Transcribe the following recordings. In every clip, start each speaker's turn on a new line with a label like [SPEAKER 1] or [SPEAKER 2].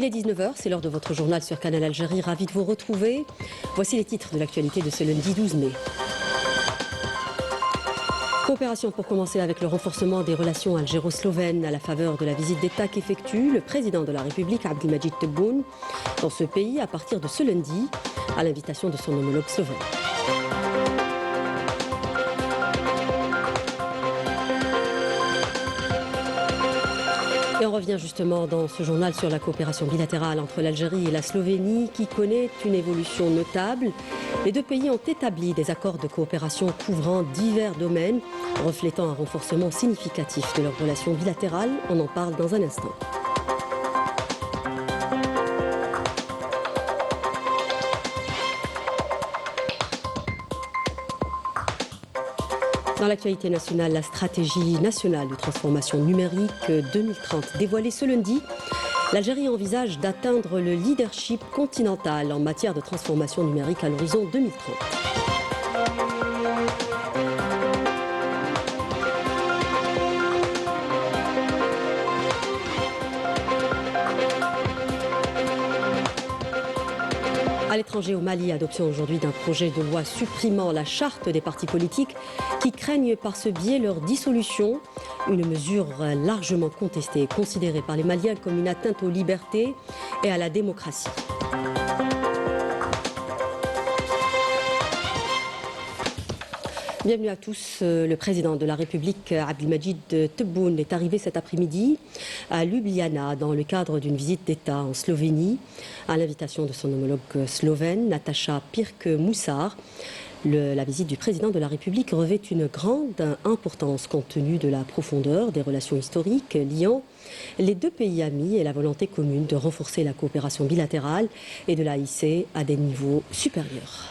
[SPEAKER 1] Il est 19 h, c'est l'heure de votre journal sur Canal Algérie. Ravi de vous retrouver. Voici les titres de l'actualité de ce lundi 12 mai. Coopération pour commencer avec le renforcement des relations algéro-slovènes à la faveur de la visite d'État qu'effectue le président de la République, Abdelmadjid Tebboune, dans ce pays à partir de ce lundi, à l'invitation de son homologue slovène. Et on revient justement dans ce journal sur la coopération bilatérale entre l'Algérie et la Slovénie qui connaît une évolution notable. Les deux pays ont établi des accords de coopération couvrant divers domaines, reflétant un renforcement significatif de leurs relations bilatérales. On en parle dans un instant. Dans l'actualité nationale, la stratégie nationale de transformation numérique 2030 dévoilée ce lundi, l'Algérie envisage d'atteindre le leadership continental en matière de transformation numérique à l'horizon 2030. À l'étranger, au Mali, adoption aujourd'hui d'un projet de loi supprimant la charte des partis politiques qui craignent par ce biais leur dissolution. Une mesure largement contestée et considérée par les Maliens comme une atteinte aux libertés et à la démocratie. Bienvenue à tous. Le président de la République, Abdelmadjid Tebboune, est arrivé cet après-midi à Ljubljana dans le cadre d'une visite d'État en Slovénie, à l'invitation de son homologue slovène, Nataša Pirc-Musar. La visite du président de la République revêt une grande importance compte tenu de la profondeur des relations historiques liant les deux pays amis et la volonté commune de renforcer la coopération bilatérale et de la hisser à des niveaux supérieurs.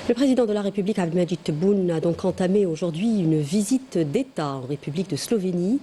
[SPEAKER 1] Le président de la République, Abdelmadjid Tebboune, a donc entamé aujourd'hui une visite d'État en République de Slovénie.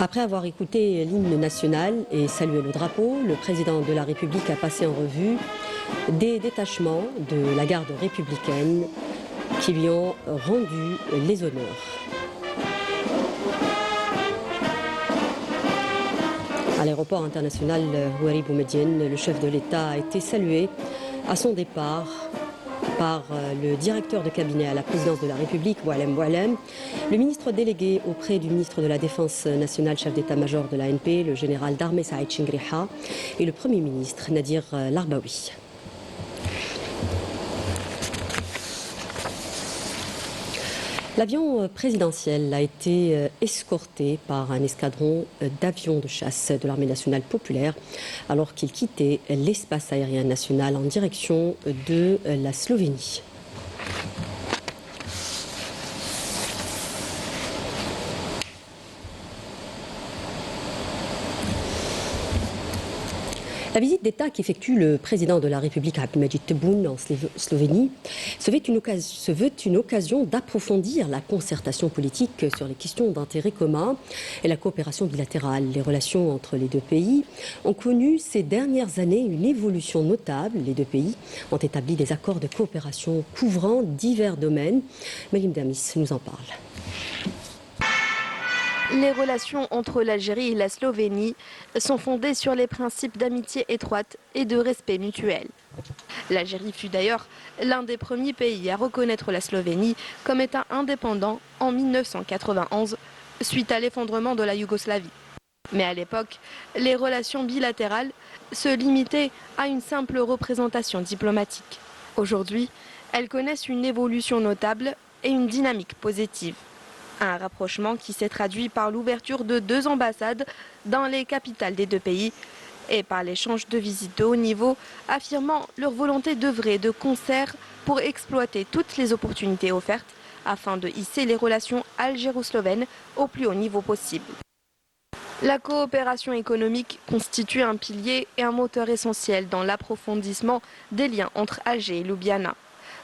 [SPEAKER 1] Après avoir écouté l'hymne national et salué le drapeau, le président de la République a passé en revue des détachements de la garde républicaine qui lui ont rendu les honneurs. À l'aéroport international Houari Boumedienne, le chef de l'État a été salué à son départ par le directeur de cabinet à la présidence de la République, Boualem Boualem, le ministre délégué auprès du ministre de la Défense nationale, chef d'état-major de l'ANP, le général d'armée Saïd Chingriha, et le Premier ministre Nadir Larbaoui. L'avion présidentiel a été escorté par un escadron d'avions de chasse de l'armée nationale populaire alors qu'il quittait l'espace aérien national en direction de la Slovénie. La visite d'État qu'effectue le président de la République Abdelmadjid Tebboune en Slovénie se veut une occasion d'approfondir la concertation politique sur les questions d'intérêt commun et la coopération bilatérale. Les relations entre les deux pays ont connu ces dernières années une évolution notable. Les deux pays ont établi des accords de coopération couvrant divers domaines. Melim Damis nous en parle.
[SPEAKER 2] Les relations entre l'Algérie et la Slovénie sont fondées sur les principes d'amitié étroite et de respect mutuel. L'Algérie fut d'ailleurs l'un des premiers pays à reconnaître la Slovénie comme État indépendant en 1991, suite à l'effondrement de la Yougoslavie. Mais à l'époque, les relations bilatérales se limitaient à une simple représentation diplomatique. Aujourd'hui, elles connaissent une évolution notable et une dynamique positive. Un rapprochement qui s'est traduit par l'ouverture de 2 ambassades dans les capitales des deux pays et par l'échange de visites de haut niveau, affirmant leur volonté d'œuvrer de concert pour exploiter toutes les opportunités offertes afin de hisser les relations algéro-slovènes au plus haut niveau possible. La coopération économique constitue un pilier et un moteur essentiel dans l'approfondissement des liens entre Alger et Ljubljana,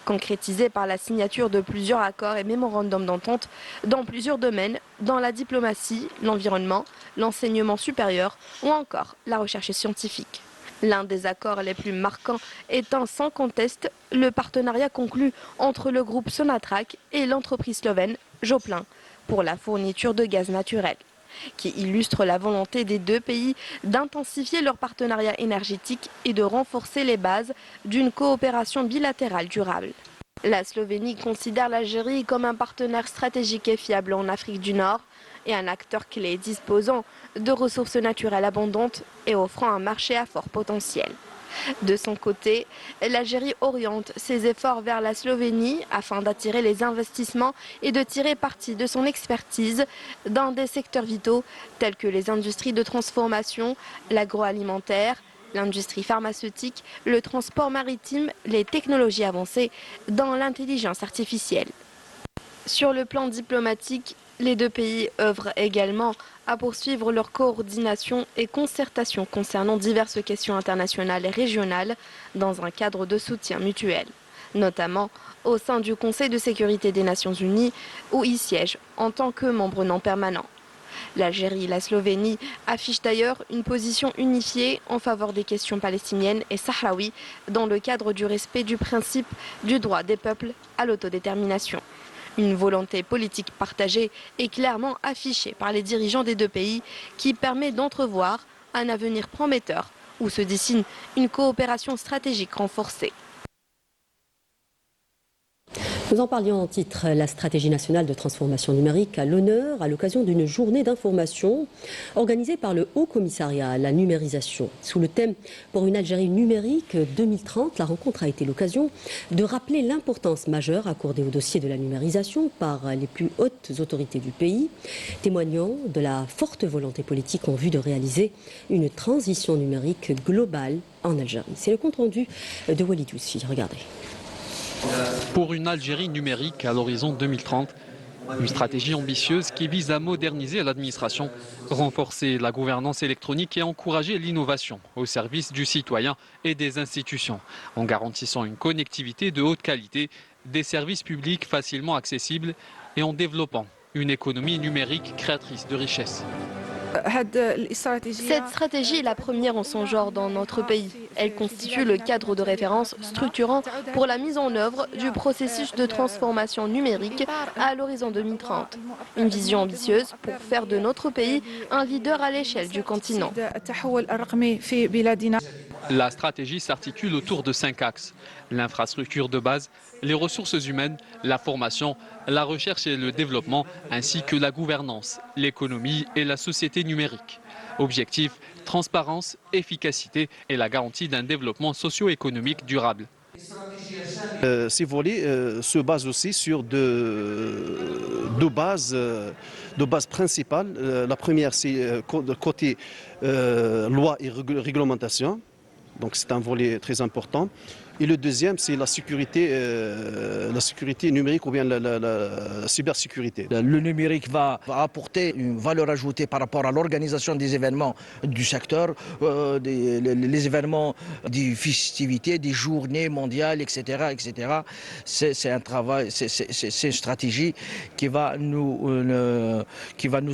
[SPEAKER 2] concrétisé par la signature de plusieurs accords et mémorandums d'entente dans plusieurs domaines, dans la diplomatie, l'environnement, l'enseignement supérieur ou encore la recherche scientifique. L'un des accords les plus marquants étant sans conteste le partenariat conclu entre le groupe Sonatrach et l'entreprise slovène Joplin pour la fourniture de gaz naturel, qui illustre la volonté des deux pays d'intensifier leur partenariat énergétique et de renforcer les bases d'une coopération bilatérale durable. La Slovénie considère l'Algérie comme un partenaire stratégique et fiable en Afrique du Nord et un acteur clé disposant de ressources naturelles abondantes et offrant un marché à fort potentiel. De son côté, l'Algérie oriente ses efforts vers la Slovénie afin d'attirer les investissements et de tirer parti de son expertise dans des secteurs vitaux tels que les industries de transformation, l'agroalimentaire, l'industrie pharmaceutique, le transport maritime, les technologies avancées dans l'intelligence artificielle. Sur le plan diplomatique, les deux pays œuvrent également à poursuivre leur coordination et concertation concernant diverses questions internationales et régionales dans un cadre de soutien mutuel, notamment au sein du Conseil de sécurité des Nations Unies où ils siègent en tant que membres non permanents. L'Algérie et la Slovénie affichent d'ailleurs une position unifiée en faveur des questions palestiniennes et sahraouies dans le cadre du respect du principe du droit des peuples à l'autodétermination. Une volonté politique partagée et clairement affichée par les dirigeants des deux pays qui permet d'entrevoir un avenir prometteur où se dessine une coopération stratégique renforcée.
[SPEAKER 1] Nous en parlions en titre, la stratégie nationale de transformation numérique à l'honneur à l'occasion d'une journée d'information organisée par le Haut Commissariat à la numérisation. Sous le thème « Pour une Algérie numérique 2030 », la rencontre a été l'occasion de rappeler l'importance majeure accordée au dossier de la numérisation par les plus hautes autorités du pays, témoignant de la forte volonté politique en vue de réaliser une transition numérique globale en Algérie. C'est le compte-rendu de Walid Yousfi. Regardez.
[SPEAKER 3] Pour une Algérie numérique à l'horizon 2030, une stratégie ambitieuse qui vise à moderniser l'administration, renforcer la gouvernance électronique et encourager l'innovation au service du citoyen et des institutions, en garantissant une connectivité de haute qualité, des services publics facilement accessibles et en développant une économie numérique créatrice de richesses.
[SPEAKER 2] Cette stratégie est la première en son genre dans notre pays. Elle constitue le cadre de référence structurant pour la mise en œuvre du processus de transformation numérique à l'horizon 2030. Une vision ambitieuse pour faire de notre pays un leader à l'échelle du continent.
[SPEAKER 3] La stratégie s'articule autour de 5 axes. L'infrastructure de base, les ressources humaines, la formation, la recherche et le développement, ainsi que la gouvernance, l'économie et la société numérique. Objectif, transparence, efficacité et la garantie d'un développement socio-économique durable.
[SPEAKER 4] Ces volets se basent aussi sur deux bases principales. La première, c'est côté loi et réglementation. Donc c'est un volet très important. Et le deuxième, c'est la sécurité numérique ou bien la cybersécurité.
[SPEAKER 5] Le numérique va apporter une valeur ajoutée par rapport à l'organisation des événements du secteur, les événements des festivités, des journées mondiales, etc. etc. C'est un travail, c'est une stratégie qui va nous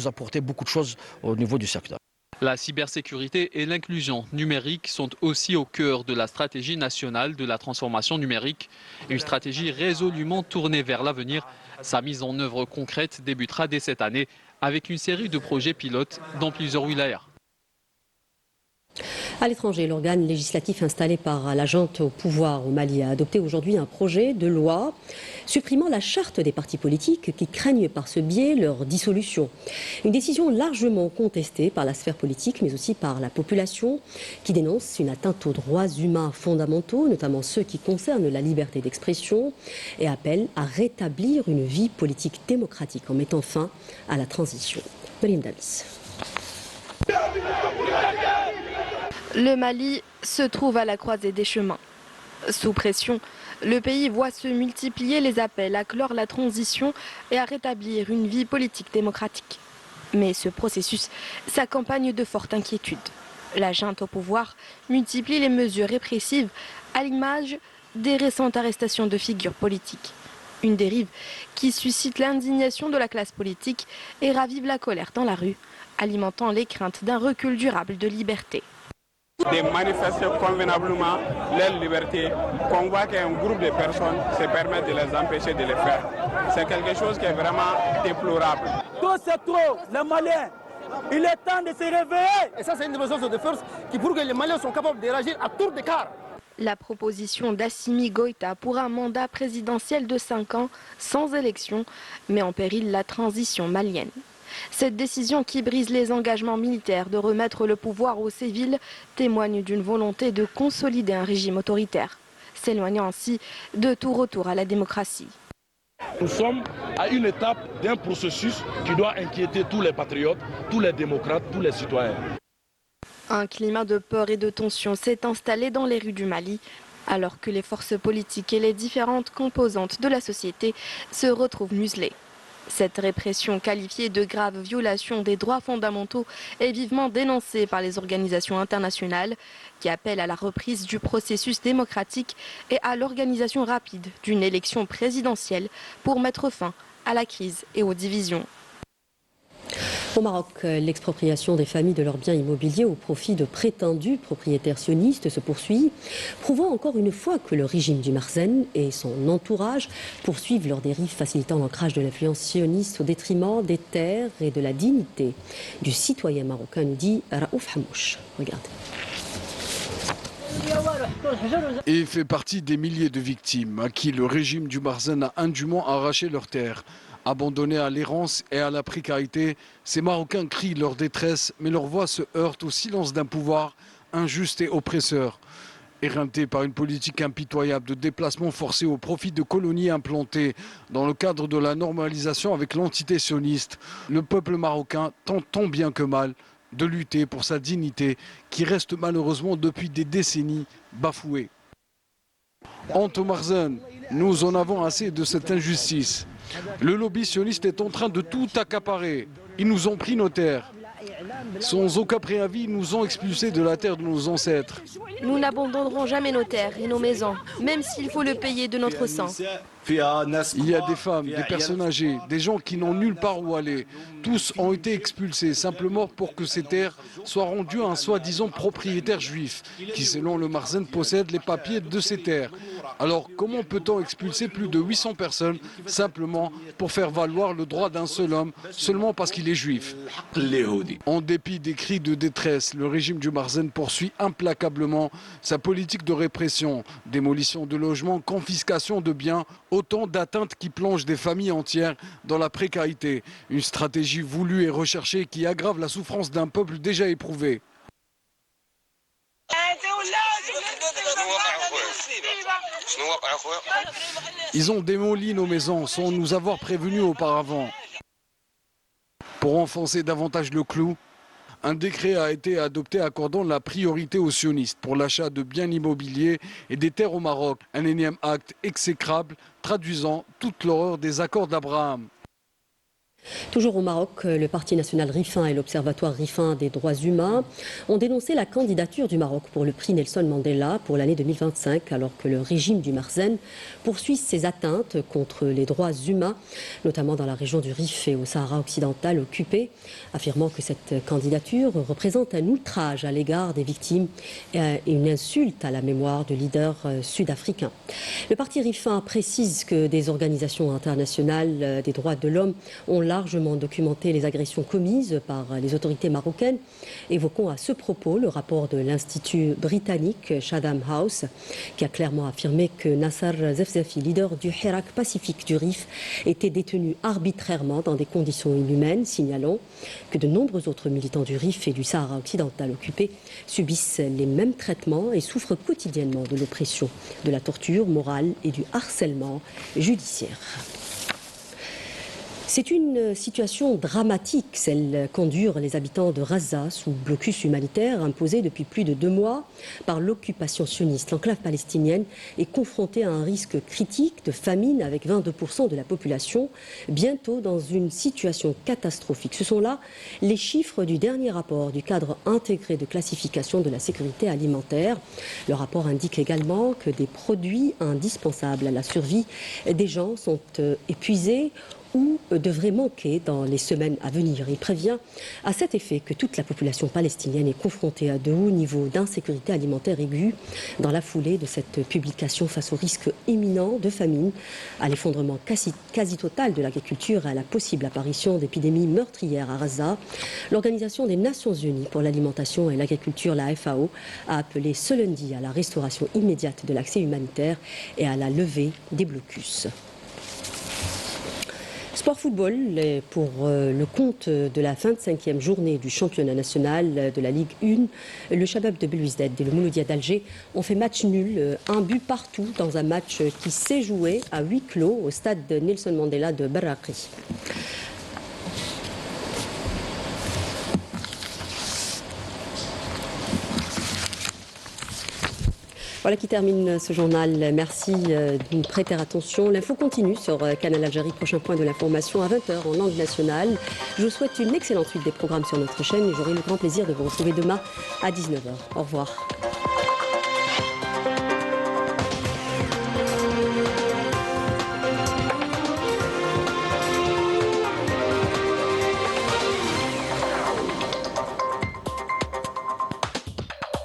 [SPEAKER 5] apporter beaucoup de choses au niveau du secteur.
[SPEAKER 3] La cybersécurité et l'inclusion numérique sont aussi au cœur de la stratégie nationale de la transformation numérique, une stratégie résolument tournée vers l'avenir. Sa mise en œuvre concrète débutera dès cette année avec une série de projets pilotes dans plusieurs wilayas.
[SPEAKER 1] À l'étranger, l'organe législatif installé par la junte au pouvoir au Mali a adopté aujourd'hui un projet de loi supprimant la charte des partis politiques qui craignent par ce biais leur dissolution. Une décision largement contestée par la sphère politique mais aussi par la population qui dénonce une atteinte aux droits humains fondamentaux, notamment ceux qui concernent la liberté d'expression, et appelle à rétablir une vie politique démocratique en mettant fin à la transition. Maline Davis.
[SPEAKER 2] Le Mali se trouve à la croisée des chemins. Sous pression, le pays voit se multiplier les appels à clore la transition et à rétablir une vie politique démocratique. Mais ce processus s'accompagne de fortes inquiétudes. La junte au pouvoir multiplie les mesures répressives à l'image des récentes arrestations de figures politiques. Une dérive qui suscite l'indignation de la classe politique et ravive la colère dans la rue, alimentant les craintes d'un recul durable de liberté.
[SPEAKER 6] De manifester convenablement leur liberté, qu'on voit qu'un groupe de personnes se permettent de les empêcher de le faire. C'est quelque chose qui est vraiment déplorable.
[SPEAKER 7] Tout c'est trop, les Maliens. Il est temps de se réveiller. Et ça, c'est une démonstration de force qui prouve que les Maliens sont capables de réagir à tour de quart.
[SPEAKER 2] La proposition d'Assimi Goïta pour un mandat présidentiel de 5 ans sans élection met en péril la transition malienne. Cette décision qui brise les engagements militaires de remettre le pouvoir aux civils témoigne d'une volonté de consolider un régime autoritaire, s'éloignant ainsi de tout retour à la démocratie.
[SPEAKER 8] Nous sommes à une étape d'un processus qui doit inquiéter tous les patriotes, tous les démocrates, tous les citoyens.
[SPEAKER 2] Un climat de peur et de tension s'est installé dans les rues du Mali, alors que les forces politiques et les différentes composantes de la société se retrouvent muselées. Cette répression qualifiée de grave violation des droits fondamentaux est vivement dénoncée par les organisations internationales qui appellent à la reprise du processus démocratique et à l'organisation rapide d'une élection présidentielle pour mettre fin à la crise et aux divisions.
[SPEAKER 1] Au Maroc, l'expropriation des familles de leurs biens immobiliers au profit de prétendus propriétaires sionistes se poursuit, prouvant encore une fois que le régime du Marzen et son entourage poursuivent leurs dérives facilitant l'ancrage de l'influence sioniste au détriment des terres et de la dignité du citoyen marocain, nous dit Raouf Hamouche. Regardez.
[SPEAKER 9] Et fait partie des milliers de victimes à qui le régime du Marzen a indûment arraché leurs terres. Abandonnés à l'errance et à la précarité, ces Marocains crient leur détresse, mais leur voix se heurte au silence d'un pouvoir injuste et oppresseur. Éreintés par une politique impitoyable de déplacement forcé au profit de colonies implantées dans le cadre de la normalisation avec l'entité sioniste, le peuple marocain tente tant bien que mal de lutter pour sa dignité qui reste malheureusement depuis des décennies bafouée. Honte au Marzen, nous en avons assez de cette injustice. Le lobby sioniste est en train de tout accaparer. Ils nous ont pris nos terres. Sans aucun préavis, ils nous ont expulsés de la terre de nos ancêtres.
[SPEAKER 2] Nous n'abandonnerons jamais nos terres et nos maisons, même s'il faut le payer de notre sang.
[SPEAKER 9] Il y a des femmes, des personnes âgées, des gens qui n'ont nulle part où aller. Tous ont été expulsés simplement pour que ces terres soient rendues à un soi-disant propriétaire juif qui, selon le Marzen, possède les papiers de ces terres. Alors comment peut-on expulser plus de 800 personnes simplement pour faire valoir le droit d'un seul homme seulement parce qu'il est juif? En dépit des cris de détresse, le régime du Marzen poursuit implacablement sa politique de répression, démolition de logements, confiscation de biens, autant d'atteintes qui plongent des familles entières dans la précarité. Une stratégie voulue et recherchée qui aggrave la souffrance d'un peuple déjà éprouvé. Ils ont démoli nos maisons sans nous avoir prévenus auparavant. Pour enfoncer davantage le clou, Un décret a été adopté accordant la priorité aux sionistes pour l'achat de biens immobiliers et des terres au Maroc. Un énième acte exécrable traduisant toute l'horreur des accords d'Abraham.
[SPEAKER 1] Toujours au Maroc, le Parti national Rifin et l'Observatoire Rifin des droits humains ont dénoncé la candidature du Maroc pour le prix Nelson Mandela pour l'année 2025, alors que le régime du Marzen poursuit ses atteintes contre les droits humains, notamment dans la région du Rif et au Sahara occidental occupé, affirmant que cette candidature représente un outrage à l'égard des victimes et une insulte à la mémoire de leaders sud-africains. Le Parti Rifin précise que des organisations internationales des droits de l'homme ont largement documenté les agressions commises par les autorités marocaines, évoquant à ce propos le rapport de l'Institut britannique Chatham House, qui a clairement affirmé que Nassar Zefzafi, leader du Hirak pacifique du Rif, était détenu arbitrairement dans des conditions inhumaines, signalant que de nombreux autres militants du Rif et du Sahara occidental occupé subissent les mêmes traitements et souffrent quotidiennement de l'oppression, de la torture morale et du harcèlement judiciaire. C'est une situation dramatique, celle qu'endurent les habitants de Gaza sous blocus humanitaire imposé depuis plus de 2 mois par l'occupation sioniste. L'enclave palestinienne est confrontée à un risque critique de famine avec 22% de la population, bientôt dans une situation catastrophique. Ce sont là les chiffres du dernier rapport du cadre intégré de classification de la sécurité alimentaire. Le rapport indique également que des produits indispensables à la survie des gens sont épuisés ou devrait manquer dans les semaines à venir. Il prévient à cet effet que toute la population palestinienne est confrontée à de hauts niveaux d'insécurité alimentaire aiguë dans la foulée de cette publication face au risque imminent de famine, à l'effondrement quasi total de l'agriculture et à la possible apparition d'épidémies meurtrières à Gaza. L'Organisation des Nations Unies pour l'alimentation et l'agriculture, la FAO, a appelé ce lundi à la restauration immédiate de l'accès humanitaire et à la levée des blocus. Sport football, pour le compte de la 25e journée du championnat national de la Ligue 1, le Shabab de Belouizdad et le Mouloudia d'Alger ont fait match nul, un but partout dans un match qui s'est joué à huis clos au stade Nelson Mandela de Barraqi. Voilà qui termine ce journal. Merci de nous prêter attention. L'info continue sur Canal Algérie. Prochain point de l'information à 20h en langue nationale. Je vous souhaite une excellente suite des programmes sur notre chaîne et j'aurai le grand plaisir de vous retrouver demain à 19h. Au revoir.